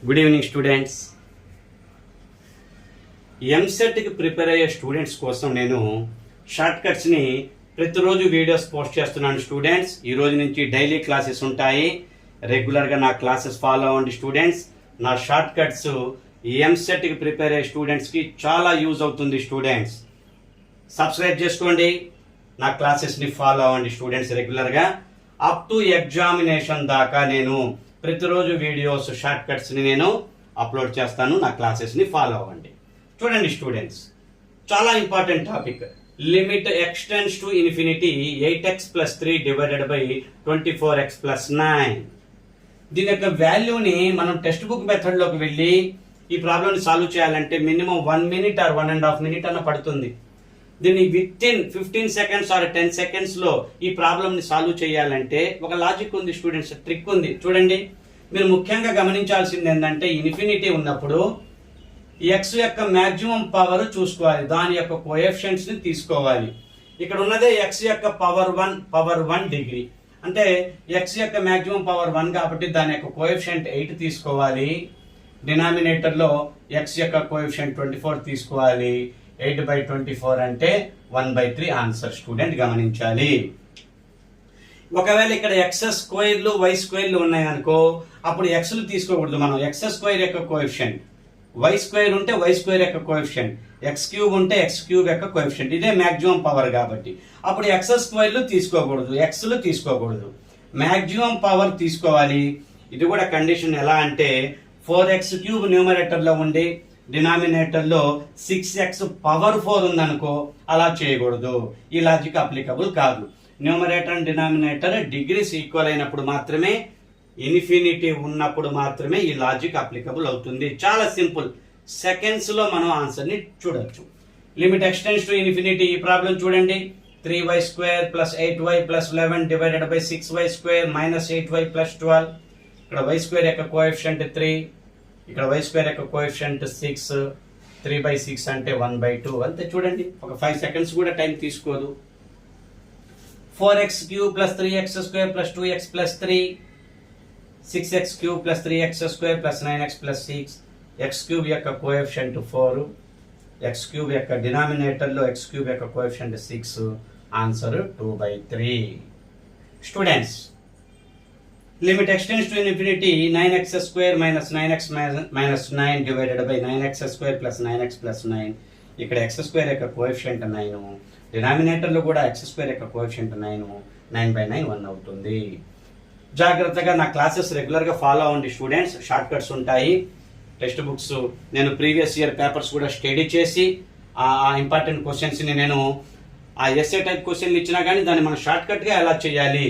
Good evening students. ఎంసెట్కి prepare అయ్యే students కోసం నేను షార్ట్ కట్స్ని ప్రతిరోజు వీడియోస్ పోస్ట్ చేస్తున్నాను స్టూడెంట్స్. ఈ రోజు నుంచి డైలీ క్లాసెస్ ఉంటాయి. రెగ్యులర్గా నా క్లాసెస్ ఫాలో అవ్వండి స్టూడెంట్స్. నా షార్ట్ కట్స్ ఎంసెట్కి ప్రిపేర్ అయ్యే స్టూడెంట్స్కి చాలా యూజ్ అవుతుంది స్టూడెంట్స్. సబ్స్క్రైబ్ చేసుకోండి, నా క్లాసెస్ని ఫాలో అవ్వండి స్టూడెంట్స్. రెగ్యులర్గా అప్ టు ఎగ్జామినేషన్ దాకా నేను ప్రతిరోజు వీడియోస్ షార్ట్ కట్స్ని నేను అప్లోడ్ చేస్తాను. నా క్లాసెస్ని ఫాలో అవ్వండి. చూడండి స్టూడెంట్స్, చాలా important topic. Limit x tends to infinity 8x + 3 divided by 24x + 9. దీని యొక్క వాల్యూని మనం టెక్స్ట్ బుక్ మెథడ్లోకి వెళ్ళి ఈ ప్రాబ్లమ్ని సాల్వ్ చేయాలంటే మినిమం 1 minute ఆర్ 1.5 minutes అన్న పడుతుంది. దీన్ని within 15 seconds or 10 seconds లో ఈ ప్రాబ్లమ్ ని సాల్వ్ చేయాలంటే ఒక లాజిక్ ఉంది స్టూడెంట్స్, ట్రిక్ ఉంది. చూడండి, మీరు ముఖ్యంగా గమనించాల్సింది ఏంటంటే ఇన్ఫినిటీ ఉన్నప్పుడు ఎక్స్ యొక్క మాక్సిమం పవర్ చూసుకోవాలి, దాని యొక్క కోఎఫిషియెంట్స్ ని తీసుకోవాలి. ఇక్కడ ఉన్నదే ఎక్స్ యొక్క పవర్ 1 డిగ్రీ, అంటే ఎక్స్ యొక్క మాక్సిమం పవర్ 1 కాబట్టి దాని యొక్క కోఎఫిషియెంట్ 8 తీసుకోవాలి. డినామినేటర్ లో ఎక్స్ యొక్క కోఎఫిషియెంట్ 24 తీసుకోవాలి. 8/24 అంటే 1/3 ఆన్సర్. స్టూడెంట్ గమనించాలి. ఒకవేళ ఇక్కడ ఎక్స్ స్క్వేర్లు వై స్క్వేర్లు ఉన్నాయనుకో, అప్పుడు ఎక్స్లు తీసుకోకూడదు మనం. ఎక్స్ స్క్వేర్ యొక్క కోఎఫిషియెంట్, వై స్క్వేర్ ఉంటే వై స్క్వేర్ యొక్క కోఎఫిషియెంట్, ఎక్స్ క్యూబ్ ఉంటే ఎక్స్ క్యూబ్ యొక్క కోఎఫిషియెంట్. ఇదే మాక్సిమం పవర్ కాబట్టి అప్పుడు ఎక్స్ స్క్వేర్లు తీసుకోకూడదు, ఎక్స్లు తీసుకోకూడదు, మాక్సిమం పవర్ తీసుకోవాలి. ఇది కూడా కండిషన్ ఎలా అంటే 4x³ న్యూమరేటర్ లో ఉండి డినామినేటర్ లో 6x పవర్ 4 ఉందనుకో, అలా చేయకూడదు. ఈ లాజిక్ అప్లికబుల్ కాదు. Numerator and denominator degrees equal అయినప్పుడు మాత్రమే, ఇన్ఫినిటీ ఉన్నప్పుడు మాత్రమే ఈ లాజిక్ అప్లికబుల్ అవుతుంది. చాలా సింపుల్, సెకండ్స్ లో మనం ఆన్సర్ ని చూడొచ్చు. Limit x tends to infinity. ఈ ప్రాబ్లం చూడండి, 3y² + 8y + 11 divided by 6y² - 8y + 12. ఇక్కడ y² యొక్క కోఎఫిషియంట్ 3, ఇక్కడ y² యొక్క కోఎఫిషియంట్ 6. 3/6 అంటే 1/2 అంతే. చూడండి, ఒక 5 seconds కూడా టైం తీసుకోదు. 4x³ + 3x² + 2x + 3, 6x³ + 3x² + 9x + 6. x³ యొక్క కోఎఫిషియంట్ 4, x³ యొక్క డినామినేటర్ లో x³ యొక్క coefficient 6. Answer 2/3. Students, limit x tends to infinity 9x² - 9x - 9 divided by 9x² + 9x + 9. ఇక్కడ x² యొక్క కోఎఫిషియంట్ 9, డినామినేటర్ లో కూడా x² యొక్క కోఎఫిషియంట్ 9. 9/9 1 అవుతుంది. జాగ్రత్తగా నా క్లాసెస్ రెగ్యులర్ గా ఫాలో అవ్వండి స్టూడెంట్స్. షార్ట్ కట్స్ ఉంటాయి. టెక్స్ట్ బుక్స్ నేను ప్రీవియస్ ఇయర్ పేపర్స్ కూడా స్టడీ చేసి ఆ ఇంపార్టెంట్ క్వశ్చన్స్ ని నేను ఆ ఎస్ఏ టైప్ క్వశ్చన్లు ఇచ్చినా కానీ దాన్ని మనం షార్ట్ కట్ గా ఎలా చేయాలి,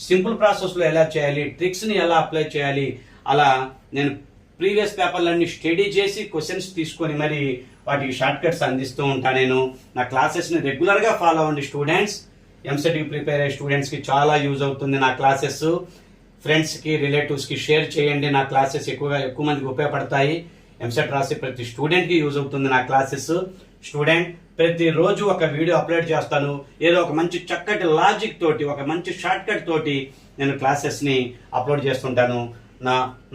సింపుల్ ప్రాసెస్ లో ఎలా చేయాలి, ట్రిక్స్ ని ఎలా అప్లై చేయాలి, అలా నేను ప్రీవియస్ పేపర్లన్నీ స్టడీ చేసి క్వశ్చన్స్ తీసుకొని మరి వాటికి షార్ట్ కట్స్ అందిస్తూ ఉంటాను. నేను నా క్లాసెస్ ని రెగ్యులర్ గా ఫాలో అవ్వండి స్టూడెంట్స్. ఎంసెట్కి ప్రిపేర్ అయ్యే స్టూడెంట్స్ కి చాలా యూజ్ అవుతుంది నా క్లాసెస్. ఫ్రెండ్స్ కి, రిలేటివ్స్ కి షేర్ చేయండి. నా క్లాసెస్ ఎక్కువ మందికి ఉపయోగపడతాయి. ఎంసెట్ రాసే ప్రతి స్టూడెంట్ కి యూజ్ అవుతుంది నా క్లాసెస్. స్టూడెంట్, ప్రతిరోజు ఒక వీడియో అప్లోడ్ చేస్తాను. ఏదో ఒక మంచి చక్కటి లాజిక్ తోటి, ఒక మంచి షార్ట్ కట్ తోటి నేను క్లాసెస్ ని అప్లోడ్ చేస్తుంటాను.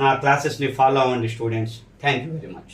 నా క్లాసెస్ ని ఫాలో అవ్వండి students. Thank you very much.